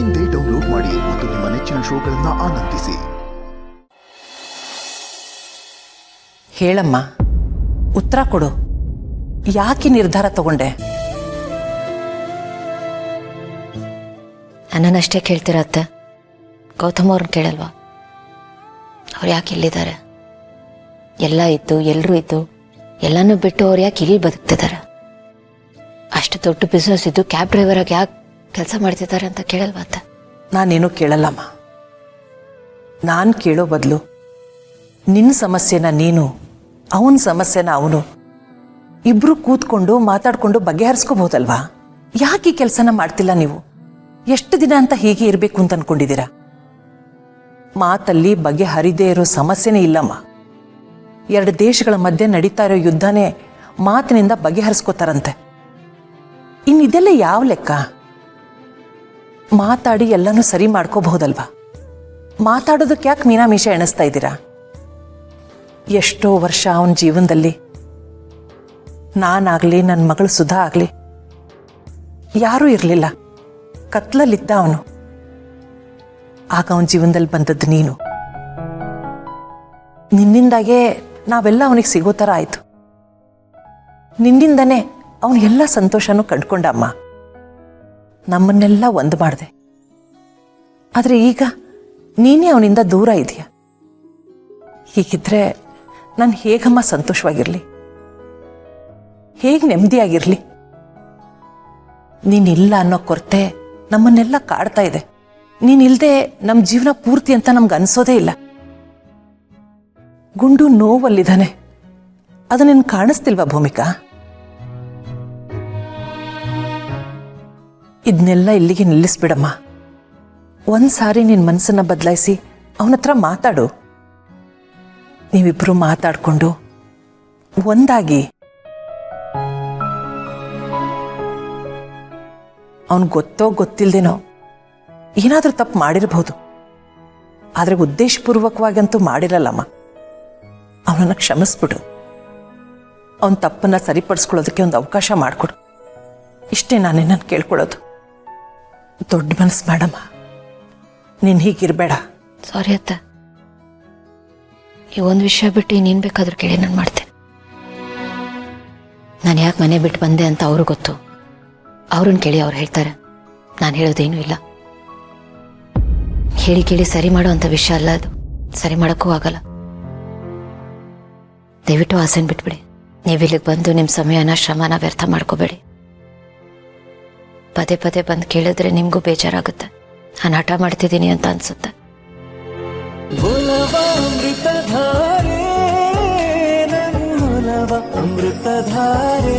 ಇಂದೇ ಡೌನ್ಲೋಡ್ ಮಾಡಿ ಮತ್ತು ನಿಮ್ಮ ನೆಚ್ಚಿನ ಶೋಗಳನ್ನು ಆನಂದಿಸಿ. ಹೇಳಮ್ಮ, ಉತ್ತರ ಕೊಡು. ಯಾಕೆ ನಿರ್ಧಾರ ತಗೊಂಡೆ? ನನ್ನನ್ನಷ್ಟೇ ಕೇಳ್ತಿರತ್ತೆ, ಗೌತಮ್ ಅವ್ರನ್ನ ಕೇಳಲ್ವಾ? ಅವ್ರು ಯಾಕೆ ಇಲ್ಲಿದ್ದಾರೆ? ಎಲ್ಲ ಇತ್ತು, ಎಲ್ಲರೂ ಇತ್ತು, ಎಲ್ಲನೂ ಬಿಟ್ಟು ಅವ್ರು ಯಾಕೆ ಇಲ್ಲಿ ಬದುಕ್ತಿದ್ದಾರೆ? ಅಷ್ಟು ದೊಡ್ಡ ಬಿಸ್ನೆಸ್ ಇದ್ದು ಕ್ಯಾಬ್ ಡ್ರೈವರ್ ಆಗಿ ಯಾಕೆ ಕೆಲಸ ಮಾಡ್ತಿದ್ದಾರೆ ಅಂತ ಕೇಳಲ್ವಾ ಅತ್ತೆ? ನಾನೇನು ಕೇಳಲ್ಲಮ್ಮ. ನಾನು ಕೇಳೋ ಬದಲು ನಿನ್ನ ಸಮಸ್ಯೆನ ನೀನು, ಅವನ ಸಮಸ್ಯೆನ ಅವನು, ಇಬ್ರು ಕೂತ್ಕೊಂಡು ಮಾತಾಡ್ಕೊಂಡು ಬಗೆಹರಿಸ್ಕೋಬಹುದಲ್ವಾ? ಯಾಕೆ ಈ ಕೆಲಸನ ಮಾಡ್ತಿಲ್ಲ ನೀವು? ಎಷ್ಟು ದಿನ ಅಂತ ಹೀಗೆ ಇರಬೇಕು ಅಂತ ಅನ್ಕೊಂಡಿದ್ದೀರಾ? ಮಾತಲ್ಲಿ ಬಗೆಹರಿದೇ ಇರೋ ಸಮಸ್ಯೆನೇ ಇಲ್ಲಮ್ಮ. ಎರಡು ದೇಶಗಳ ಮಧ್ಯೆ ನಡೀತಾ ಇರೋ ಯುದ್ಧನೇ ಮಾತಿನಿಂದ ಬಗೆಹರಿಸ್ಕೋತಾರಂತೆ. ಇನ್ನಿದೆಲ್ಲ ಯಾವ ಲೆಕ್ಕ? ಮಾತಾಡಿ ಎಲ್ಲನೂ ಸರಿ ಮಾಡ್ಕೋಬಹುದಲ್ವಾ? ಮಾತಾಡೋದಕ್ಕೆ ಯಾಕೆ ಮೀನಾಮೀಷ ಎಣಿಸ್ತಾ ಇದ್ದೀರಾ? ಎಷ್ಟೋ ವರ್ಷ ಅವನ ಜೀವನದಲ್ಲಿ ನಾನಾಗಲಿ ನನ್ನ ಮಗಳು ಸುಧಾ ಆಗಲಿ ಯಾರೂ ಇರಲಿಲ್ಲ. ಕತ್ಲಲ್ಲಿದ್ದ ಅವನು. ಆಗ ಅವನ ಜೀವನದಲ್ಲಿ ಬಂದದ್ದು ನೀನು. ನಿನ್ನಿಂದಾಗೇ ನಾವೆಲ್ಲ ಅವನಿಗೆ ಸಿಗೋ ಥರ ಆಯಿತು. ನಿನ್ನಿಂದನೇ ಅವನು ಎಲ್ಲ ಸಂತೋಷನೂ ಕಂಡ್ಕೊಂಡಮ್ಮ. ನಮ್ಮನ್ನೆಲ್ಲ ಒಂದು ಮಾಡಿದೆ. ಆದರೆ ಈಗ ನೀನೇ ಅವನಿಂದ ದೂರ ಇದೆಯಾ. ಹೀಗಿದ್ರೆ ನಾನು ಹೇಗಮ್ಮ ಸಂತೋಷವಾಗಿರಲಿ? ಹೇಗೆ ನೆಮ್ಮದಿಯಾಗಿರಲಿ? ನೀನಿಲ್ಲ ಅನ್ನೋ ಕೊರತೆ ನಮ್ಮನ್ನೆಲ್ಲ ಕಾಡ್ತಾ ಇದೆ. ನೀನಿಲ್ಲದೆ ನಮ್ಮ ಜೀವನ ಪೂರ್ತಿ ಅಂತ ನಮ್ಗೆ ಅನಿಸೋದೇ ಇಲ್ಲ. ಗುಂಡು ನೋವಲ್ಲಿದ್ದಾನೆ, ಅದು ನಿನ್ ಕಾಣಿಸ್ತಿಲ್ವಾ ಭೂಮಿಕಾ? ಇದನ್ನೆಲ್ಲ ಇಲ್ಲಿಗೆ ನಿಲ್ಲಿಸ್ಬಿಡಮ್ಮ. ಒಂದ್ಸಾರಿ ನಿನ್ನ ಮನಸ್ಸನ್ನ ಬದಲಾಯಿಸಿ ಅವನ ಹತ್ರ ಮಾತಾಡು. ನೀವಿಬ್ರು ಮಾತಾಡ್ಕೊಂಡು ಒಂದಾಗಿ. ಅವನು ಗೊತ್ತೋ ಗೊತ್ತಿಲ್ದೇನೋ ಏನಾದರೂ ತಪ್ಪು ಮಾಡಿರಬಹುದು, ಆದರೆ ಉದ್ದೇಶಪೂರ್ವಕವಾಗಂತೂ ಮಾಡಿರಲ್ಲಮ್ಮ. ಅವನನ್ನು ಕ್ಷಮಿಸ್ಬಿಡು. ಅವನ ತಪ್ಪನ್ನ ಸರಿಪಡಿಸ್ಕೊಳ್ಳೋದಕ್ಕೆ ಒಂದು ಅವಕಾಶ ಮಾಡಿಕೊಡು. ಇಷ್ಟೇ ನಾನು ನಿನ್ನನ್ನು ಕೇಳ್ಕೊಳ್ಳೋದು. ದೊಡ್ಡ ಮನಸ್ಸು ಮಾಡಮ್ಮ. ನೀನು ಹೀಗಿರಬೇಡ. ಸಾರಿ ಅತ್ತ, ಈ ಒಂದು ವಿಷಯ ಬಿಟ್ಟು ಇನ್ನೇನು ಬೇಕಾದ್ರೂ ಕೇಳಿ ನಾನು ಮಾಡ್ತೇನೆ. ನಾನು ಯಾಕೆ ಮನೆ ಬಿಟ್ಟು ಬಂದೆ ಅಂತ ಅವರು ಗೊತ್ತು. ಅವ್ರನ್ನ ಕೇಳಿ ಅವ್ರು ಹೇಳ್ತಾರೆ. ನಾನು ಹೇಳೋದೇನೂ ಇಲ್ಲ. ಹೇಳಿ ಕೇಳಿ ಸರಿ ಮಾಡೋ ಅಂಥ ವಿಷಯ ಅಲ್ಲ ಅದು. ಸರಿ ಮಾಡೋಕ್ಕೂ ಆಗಲ್ಲ. ದಯವಿಟ್ಟು ಆಸೆನ ಬಿಟ್ಬಿಡಿ. ನೀವು ಇಲ್ಲಿಗೆ ಬಂದು ನಿಮ್ಮ ಸಮಯನ ಶ್ರಮನ ವ್ಯರ್ಥ ಮಾಡ್ಕೋಬೇಡಿ. ಪದೇ ಪದೇ ಬಂದು ಕೇಳಿದ್ರೆ ನಿಮಗೂ ಬೇಜಾರಾಗುತ್ತೆ. ನಾನು ಹಠ ಮಾಡ್ತಿದ್ದೀನಿ ಅಂತ ಅನ್ಸುತ್ತೆ. ಅಮೃತಧಾರೆ